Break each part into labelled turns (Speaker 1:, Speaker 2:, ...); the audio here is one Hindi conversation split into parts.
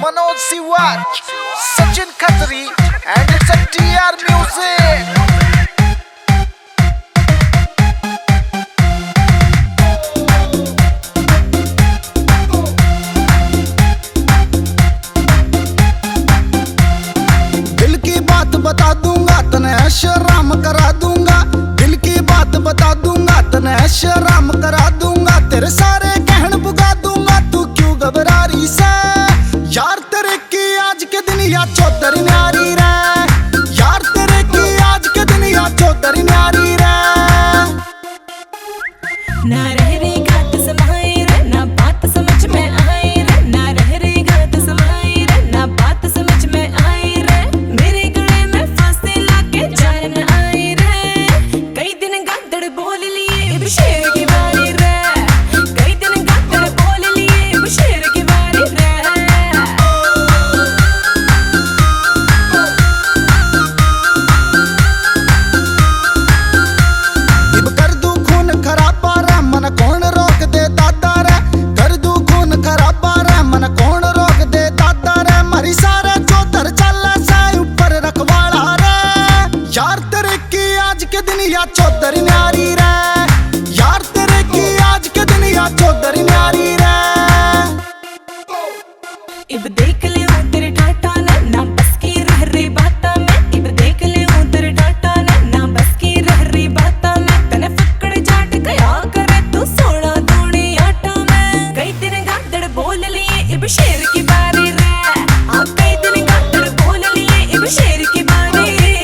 Speaker 1: Manoj Siwaj, Sachin Khatri, and it's a TR Music.
Speaker 2: दिल की बात बता दूंगा तने ऐशराम करा दूंगा, दिल की बात बता दूंगा तने ऐशराम करा दूंगा, तेरे सारे कहन पुगा दूंगा, तू क्यों घबरा रही से यार, तेरे की आज के दिन या चौधरी न्यारी रे यार, तेरे की आज के दिन या चौधरी न्यारी रे।
Speaker 3: ना रह रही घात समाई रे, ना बात समझ में आई रे, ना रह रही घात समाई रे, ना बात समझ में आई रे, मेरे गले में फांसी लाके जान आई रे, कई दिन गादड़ बोल लिए अब शेर की बारी रे, कई दिन गादड़ बोल लिए अब शेर की बारी रे।
Speaker 2: इब कर दूं खून खराबा रे, मन कौन रोक दे दादा रे, कर दूं खून खराबा रे, मन कौन रोक दे दादा रे, मरी सारे चौधर चल से ऊपर रखवाड़ा रे यार, तेरे की आज के दिन या चौधरी न्यारी रे यार, तेरे की आज के दिन या चौधरी न्यारी रे।
Speaker 3: इब देख ले तेरे ठाठा ने ना बस की रह रही बाता में, इब देख ले तेरे ठाठा ने ना बस की रह रही बाता में, तने फक्कड़ जाट गया करे तू 16 दूनी आटा में, कई दिन गादड़ बोल लिए इब शेर की बारी रे, आ कई दिन गादड़ बोल लिए इब शेर की बारी रे।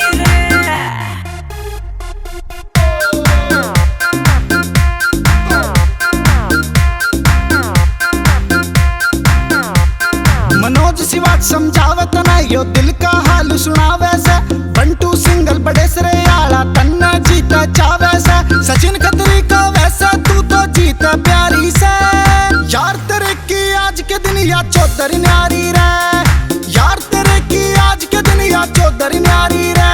Speaker 2: मनोज सिवाज समझावे तना यो दिल का हाल सुनावे से, बंटू सिंगल बड़े सरे आला तन्ना जीता चावे से, सचिन खत्री का वैसा तू तो जीता प्यारी से यार, तेरे की आज के दिन या चौधरी न्यारी रे यार, तेरे की आज के दिन या चौधरी न्यारी रे।